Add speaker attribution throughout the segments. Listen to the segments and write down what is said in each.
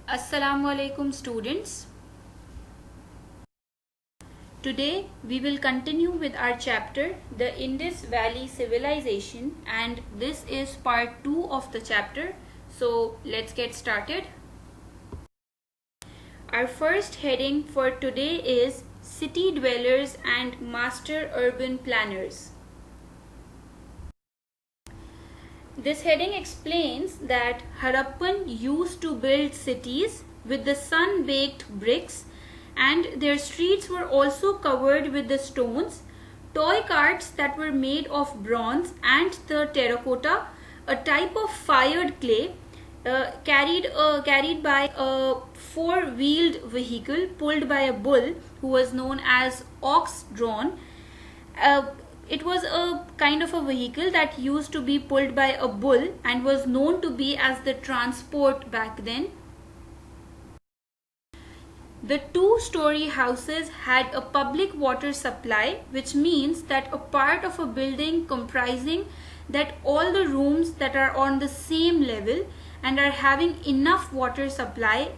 Speaker 1: Assalamu alaikum students. Today we will continue with our chapter The Indus Valley Civilization, and this is part 2 of the chapter. So let's get started. Our first heading for today is City Dwellers and Master Urban Planners. This heading explains that Harappan used to build cities with the sun-baked bricks, and their streets were also covered with the stones, toy carts that were made of bronze and the terracotta, a type of fired clay carried by a four-wheeled vehicle pulled by a bull who was known as ox-drawn. It was a kind of a vehicle that used to be pulled by a bull and was known to be as the transport back then. The two-story houses had a public water supply, which means that a part of a building comprising that all the rooms that are on the same level and are having enough water supply,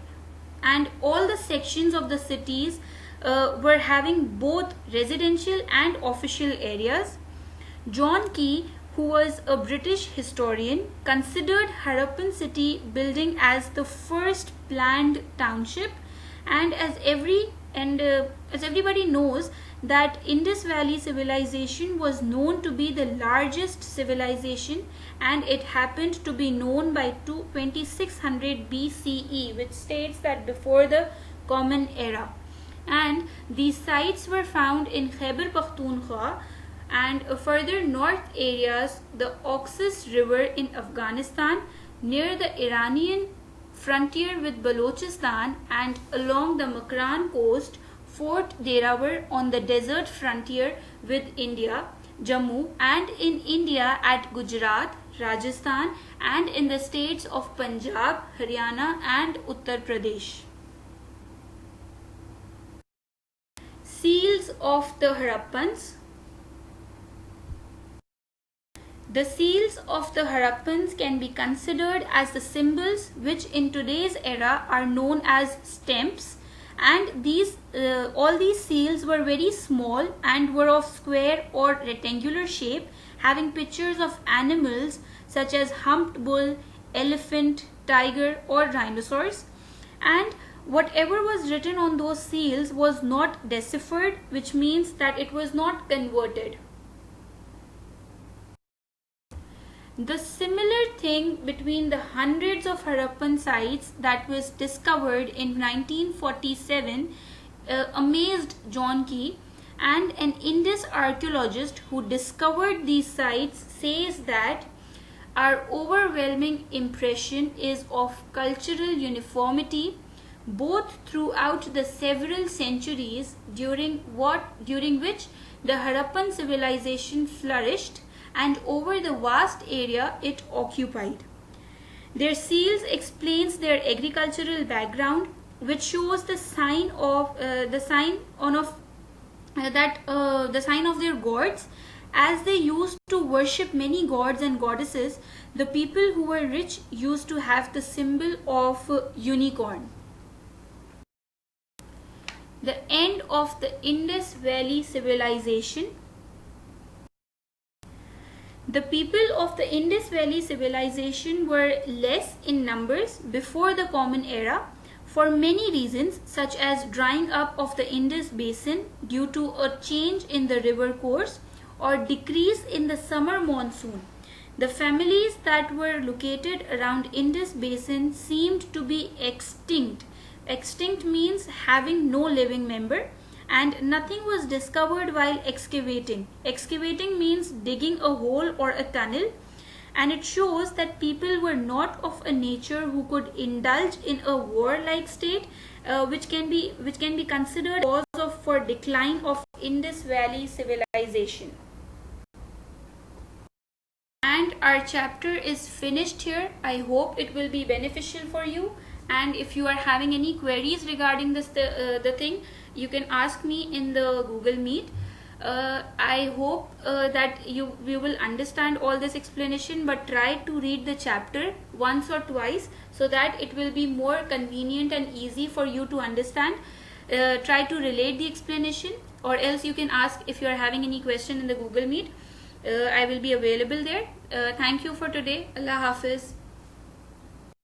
Speaker 1: and all the sections of the cities were having both residential and official areas. John Key, who was a British historian, considered Harappan city building as the first planned township, and as everybody knows that Indus Valley civilization was known to be the largest civilization, and it happened to be known by 2600 BCE, which states that before the Common Era. And these sites were found in Khyber Pakhtunkhwa and further north areas, the Oxus River in Afghanistan, near the Iranian frontier with Balochistan, and along the Makran coast, Fort Deravar on the desert frontier with India, Jammu, and in India at Gujarat, Rajasthan, and in the states of Punjab, Haryana, and Uttar Pradesh. Seals of the Harappans. The seals of the Harappans can be considered as the symbols which in today's era are known as stamps, and all these seals were very small and were of square or rectangular shape, having pictures of animals such as humped bull, elephant, tiger, or rhinoceros, and whatever was written on those seals was not deciphered, which means that it was not converted. The similar thing between the hundreds of Harappan sites that was discovered in 1947 amazed John Key, and an Indus archaeologist who discovered these sites says that our overwhelming impression is of cultural uniformity both throughout the several centuries during which the Harappan civilization flourished and over the vast area it occupied. Their seals explains their agricultural background, which shows the sign of the sign of their gods. As they used to worship many gods and goddesses, the people who were rich used to have the symbol of unicorn. The end of the Indus Valley civilization. The people of the Indus Valley civilization were less in numbers before the Common Era for many reasons, such as drying up of the Indus basin due to a change in the river course or decrease in the summer monsoon. The families that were located around Indus basin seemed to be extinct. Extinct means having no living member, and nothing was discovered while excavating. Excavating means digging a hole or a tunnel, and it shows that people were not of a nature who could indulge in a warlike state, which can be considered cause for decline of Indus Valley civilization. And our chapter is finished here. I hope it will be beneficial for you, and if you are having any queries regarding this the thing, you can ask me in the Google Meet. I hope that we will understand all this explanation, but try to read the chapter once or twice so that it will be more convenient and easy for you to understand. Try to relate the explanation, or else you can ask if you are having any question in the Google Meet. I will be available there. Thank you for today. Allah Hafiz.